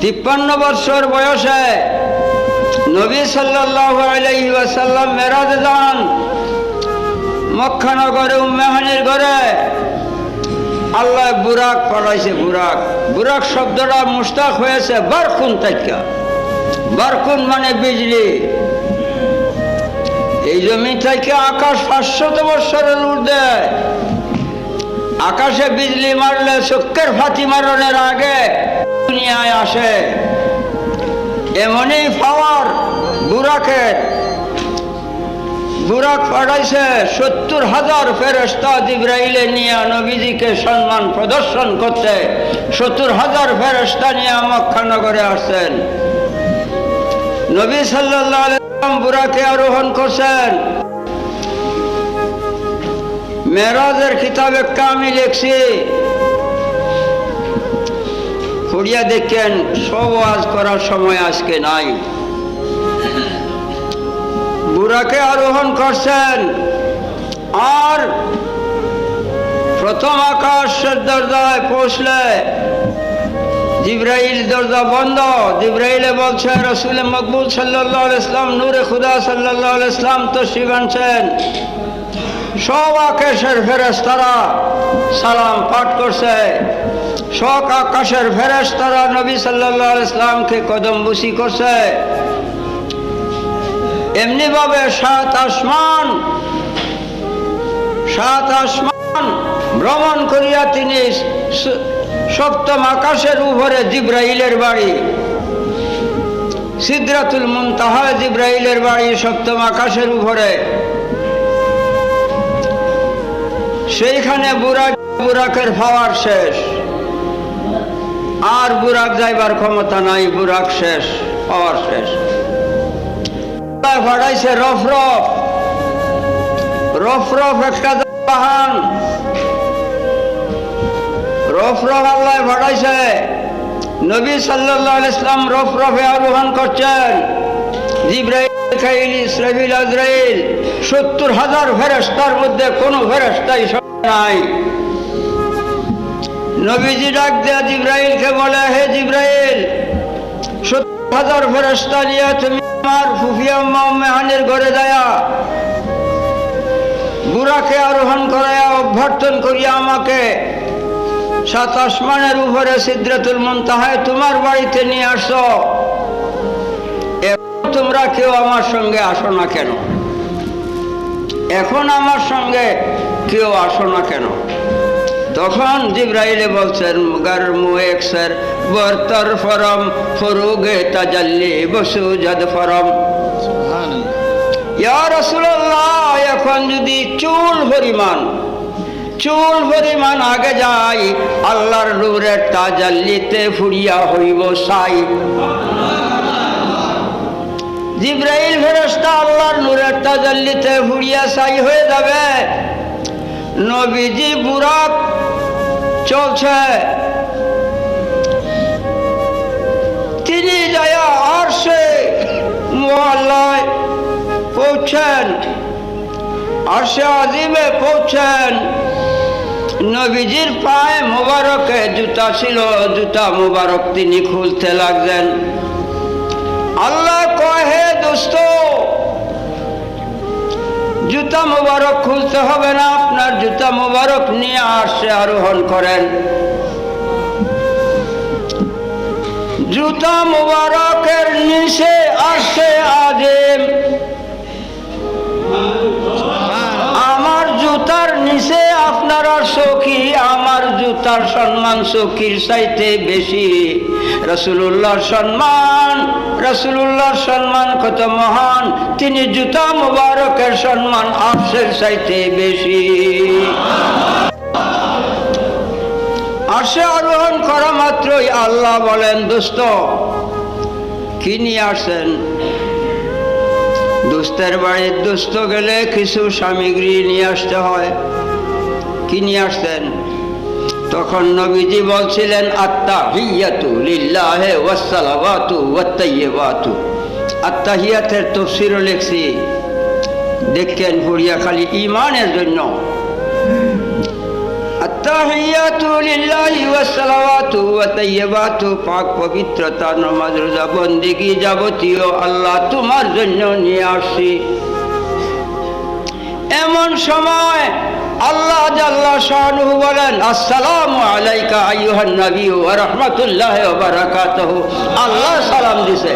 53 বছর বয়সে নবী সাল্লাল্লাহু আলাইহি ওয়াসাল্লাম মেরাজে যান। মক্কা নগরে উম্মে হানির ঘরে আল্লাহ বুরাক পাঠাইছে। বুরাক বুরাক শব্দটা মুশতাক হয়েছে বারকুন থেকে। বারকুন মানে বিজলি। এই জমি থেকে আকাশ 500 বছরের ঊর্ধ্বে। আকাশে বিজলি মারলে চক্কের ফাতি মারণের আগে দুনিয়ায় আসে। এমনই পাওয়ার বুরাকের। বুরাক পাঠাইছে 70,000 ফেরেশতা জিবরাইলে নিয়ে নবীজিকে সম্মান প্রদর্শন করতে 70,000 ফেরেশতা নিয়ে মক্কা নগরে আসছেন। নবী সাল্লাল্লাহু আলাইহি ওয়াসাল্লাম বুরাকে আরোহণ করছেন। মেরাজের কিতাবে আমি লিখছি, পড়িয়া দেখেন। সব ওয়াজ করার সময় আজকে নাই। বুরাকে আরোহণ করছেন আর প্রথম আকাশের দরজায় পৌঁছলে জিবরাইল দরজা বন্ধ। জিবরাইলে বলছে রাসূল মকবুল সাল্লাল্লাহু আলাইহি ওয়াসাল্লাম নূরে খুদা সাল্লাল্লাহু আলাইহি ওয়াসাল্লাম তশরিফ আনছেন। সব আকাশের ফেরেশতারা সালাম পাঠ করছে। সব আকাশের ফেরেশতারা নবী সাল্লাল্লাহু আলাইহি ওয়াসাল্লামকে কদমবুসি করছে। এমনি ভাবে 7 আসমান ভ্রমণ করিয়া তিনি সপ্তম আকাশের উপরে জিবরাইলের বাড়ি সিদরাতুল মুনতাহা। জিবরাইলের বাড়ি সপ্তম আকাশের উপরে। সেইখানে বুরাকের পাওয়ার শেষ। আর বুরাক যাইবার ক্ষমতা নাই। বুরাক শেষ, পাওয়ার শেষ। ফাটাইছে রফরফ। রফরফ একটা বাহন। রফরফ আল্লাহ ফাটাইছে। নবী সাল্লাল্লাহু আলাইহি ওয়াসাল্লাম রফরফে আরোহণ করছেন। জিবরাইল, মিকাইল, ইসরাফিল, আজরাইল 70,000 ফেরেশতার মধ্যে কোনো ফেরেশতাই নাই। নবীজি ডাক দেয়া জিবরাইলকে বলে, হে জিবরাইল, 70,000 ফেরেশতা নিয়ে তুমি আমার ফুফিয়া উম্মে হানির ঘরে যায়া বুরাকে আরোহণ করাইয়া অভ্যর্থন করিয়া আমাকে 7 আসমানের উপরে সিদরাতুল মুনতাহায় তোমার বাড়িতে নিয়ে আসো। এখন তোমরা কেউ আমার সঙ্গে আসো না কেন? এখন আমার সঙ্গে কেউ আসো না কেন? তখন জিবরাইলে বলছেন, গর মুএক্সর বরতর ফরম ফরুগে তাজাল্লি বসুজাদ ফরম। ইয়া রাসূলুল্লাহ, এখন যদি চুল পরিমাণ আগে যাই, আল্লাহর নূরের তাজাল্লিতে ফুরিয়া হইব সাই। জিবরাইল ফেরেশতা আল্লাহর নূরের তাজাল্লিতে ফুরিয়া সাই হয়ে যাবে। নবীজি বুরাক চলছে, তিনি যায়া আরশে মুআল্লায় পৌঁছেন। আরশে আজিমে পৌঁছেন। নবীজির পায়ে মোবারকে জুতা ছিল। জুতা মোবারক তিনি খুলতে লাগলেন। আল্লাহ কয়, হে দোস্ত, জুতা মোবারক খুলতে হবে না, আপনার জুতা মোবারক নিয়ে আরশে আরোহণ করেন। জুতা মোবারকের নিচে আরশে আজিম। আমার জুতার নিচে আপনার সখী, আমার জুতার সম্মান সখীর চাইতে বেশি। রাসূলুল্লাহর সম্মান কত মহান, তিনি জুতা মুবারকের সম্মান আরশের চাইতে বেশি। আরশে আরোহণ করা মাত্রই আল্লাহ বলেন, দোস্ত কি নিয়ে আসছেন? দোস্তের বাড়ির দোস্ত গেলে কিছু সামগ্রী নিয়ে আসতে হয়। কি নিয়ে আসতেন? তখন নবীজি বলছিলেন, আত্তাহিয়াতু লিল্লাহি ওয়াসসালাওয়াতু ওয়াত-তাইয়্যিবাতু। আত্তাহিয়াতের তাফসীরও লিখছি, দেখেন পড়িয়া খালি ঈমানের জন্য। আত্তাহিয়াতু লিল্লাহি ওয়াস সালাওয়াতু ওয়া তাইয়্যিবাতু, পাক পবিত্রতা, নামাজ, রোজা, বন্দেগী যাবতীয় আল্লাহ তোমার জন্য নিয়ে আসছি। এমন সময় আল্লাহ জাল্লা শানুহু বলেন, আসসালামু আলাইকা আইয়ুহান নবী ওয়া রাহমাতুল্লাহি ওয়া বারাকাতুহু। আল্লাহ সালাম দিছে।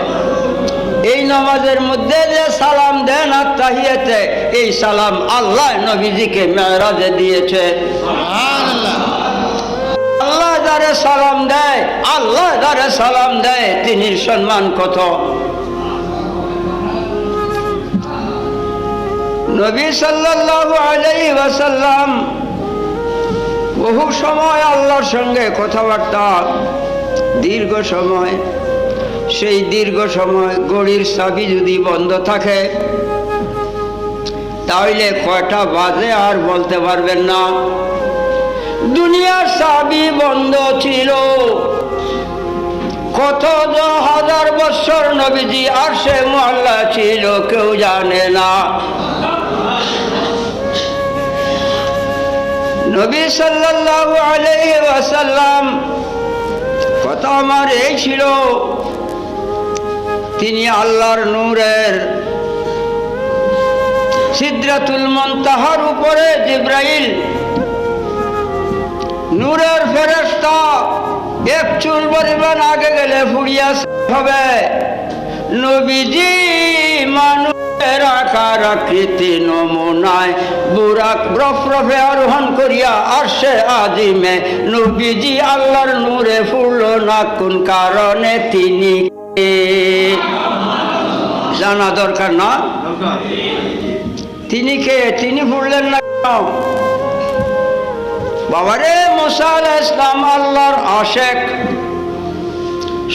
এই নামাজের মধ্যে যে সালাম দেন আত্তাহিয়াতে, এই সালাম আল্লাহ নবীজিকে মেরাজে দিয়েছে। সুবহানাল্লাহ। আল্লাহ যারে সালাম দেয়, আল্লাহ যারে সালাম দেয়, তিনি সম্মান কত। নবী সাল্লাল্লাহু আলাইহি ওয়াসাল্লাম বহু সময় আল্লাহর সঙ্গে কথাবার্তা, দীর্ঘ সময়। সেই দীর্ঘ সময় ঘড়ির চাবি যদি বন্ধ থাকে তাহলে কয়টা বাজে আর বলতে পারবেন না। দুনিয়ার চাবি বন্ধ ছিল। কত হাজার বছর নবীজি আরশে মুআল্লা ছিল কেউ জানে না। নবী সাল্লাল্লাহু আলাইহি ওয়াসাল্লাম কথা আমার এই ছিল, তিনি আল্লাহর নূরের সিদরাতুল মুনতাহার উপরে জিবরাইল নূরের ফেরেশতা এক চুল পরিমাণ আগে গেলে ফুরিয়া হবে। নবীজি মানুষের আকার আকৃতি নমুনায় বুরাক রফরফে আরোহণ করিয়া আরশে আজিমে নবীজি আল্লাহর নূরে ফুরল না, কোন কারণে তিনি জানা দরকার না? তিনি কে? তিনি ফুরলেন না কেন? বাবারে, মুসা আলাইহিস সালাম আল্লাহর আশিক,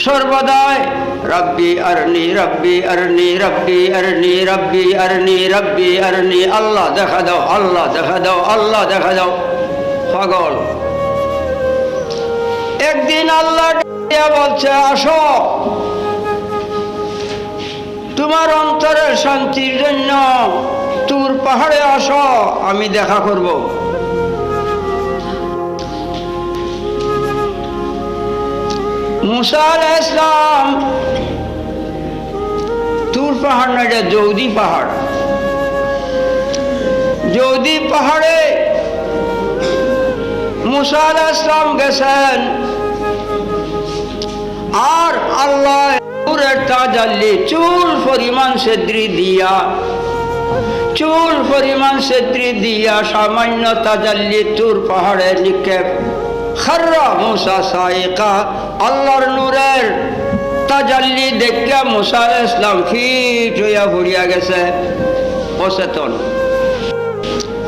সর্বদাই রব্বি আরনি রব্বি আরনি রব্বি আরনি রব্বি আরনি রব্বি আরনি, আল্লাহ দেখা দাও, আল্লাহ দেখা দাও, আল্লাহ দেখা দাও। পাগল। একদিন আল্লাহ বলছে, আসো তোমার অন্তরের শান্তির জন্য তুর পাহাড়ে আসো, আমি দেখা করব। মুসা আলাইহিস সালাম তুর পাহাড় না, এটা জৌদি পাহাড়। জৌদি পাহাড়ে মুসা আলাইহিস সালাম গেছেন, আর আল্লাহ নূরের তাজাল্লি চুল পরিমাণ সেদ্রি দিয়া, চুল পরিমাণ সেদ্রি দিয়া সামান্য তাজাল্লি তুর পাহাড়ে নিক্ষেপ। খাররা মুসা সাইকা, আল্লাহর নূরের তাজাল্লি দেখা মুসা আলাইহিস সালাম ফিট হইয়া ফুরিয়া গেছে, অচেতন।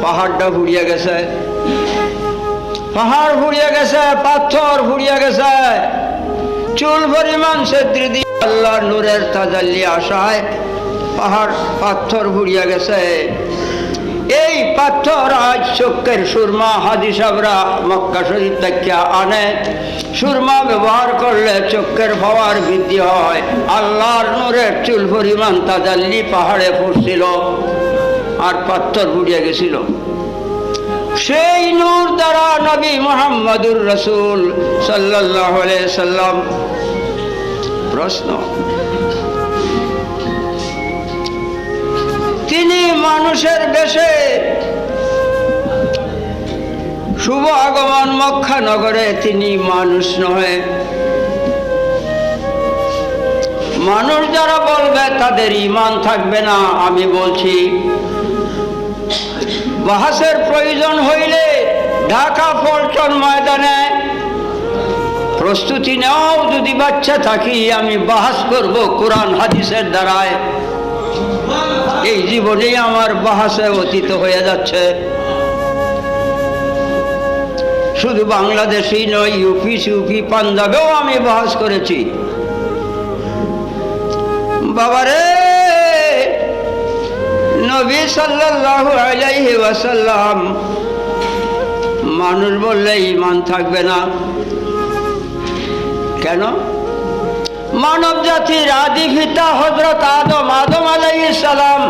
পাহাড়টা ফুরিয়া গেছে, পাহাড় ফুরিয়া গেছে, পাথর ফুরিয়া গেছে। চুল পরিমাণ সেদ্রি দিয়ে আল্লাহর নূরের তাজাল্লি আসায় পাহাড় পাথর ফুরিয়া গেছে। এই পাথর আজ চোখের সুরমা হাজি সাহেবরা মক্কা শরীফ থেকে আনে। সুরমা ব্যবহার করলে চোখের পাওয়ার বৃদ্ধি হয়। আল্লাহর নূরের চুল পরিমাণ তাজাল্লি পাহাড়ে ফুটছিল আর পাথর ফুরিয়া গেছিল। সেই নূর দ্বারা নবী মুহাম্মদুর রাসূল সাল্লাল্লাহু আলাইহি সাল্লাম। প্রশ্ন, তিনি মানুষের বেশে শুভ আগমন মক্কা নগরে, তিনি মানুষ নয়। মানুষ যারা বলবে তাদের ঈমান থাকবে না। আমি বলছি, বাহাসের প্রয়োজন হইলে ঢাকা পল্টন ময়দানে প্রস্তুতি নাও। যদি বাচ্চা থাকি আমি বাহাস করব কোরআন হাদিসের দ্বারায়। এই জীবনেই আমার বাহাসে অতীত হয়ে যাচ্ছে। শুধু বাংলাদেশই নয়, ইউপি সিউপি পাঞ্জাবেও আমি বাহাস করেছি। বাবারে, নবী সাল্লাল্লাহু আলাইহি ওয়াসাল্লাম মানুষ বললে ঈমান থাকবে না কেন? মানব জাতির আদি পিতা হযরত আদম, আদম আলাইহিস সালাম।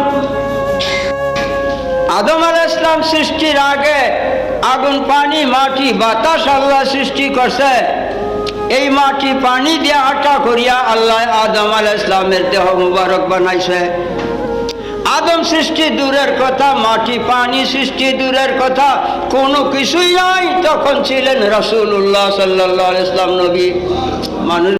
আদম আলাইহিস সালাম সৃষ্টির আগে আগুন, পানি, মাটি, বাতাস আল্লাহ সৃষ্টি করছে। এই মাটি পানি দিয়ে আটা করিয়া আল্লাহ আদম আলাইহিস সালামের দেহ মুবারক বানাইছে। আদম সৃষ্টি দূরের কথা, মাটি পানি সৃষ্টি দূরের কথা, কোনো কিছুই নাই। তখন ছিলেন রাসূলুল্লাহ সাল্লাল্লাহু আলাইহি ওয়াসাল্লাম নবী। মানুষ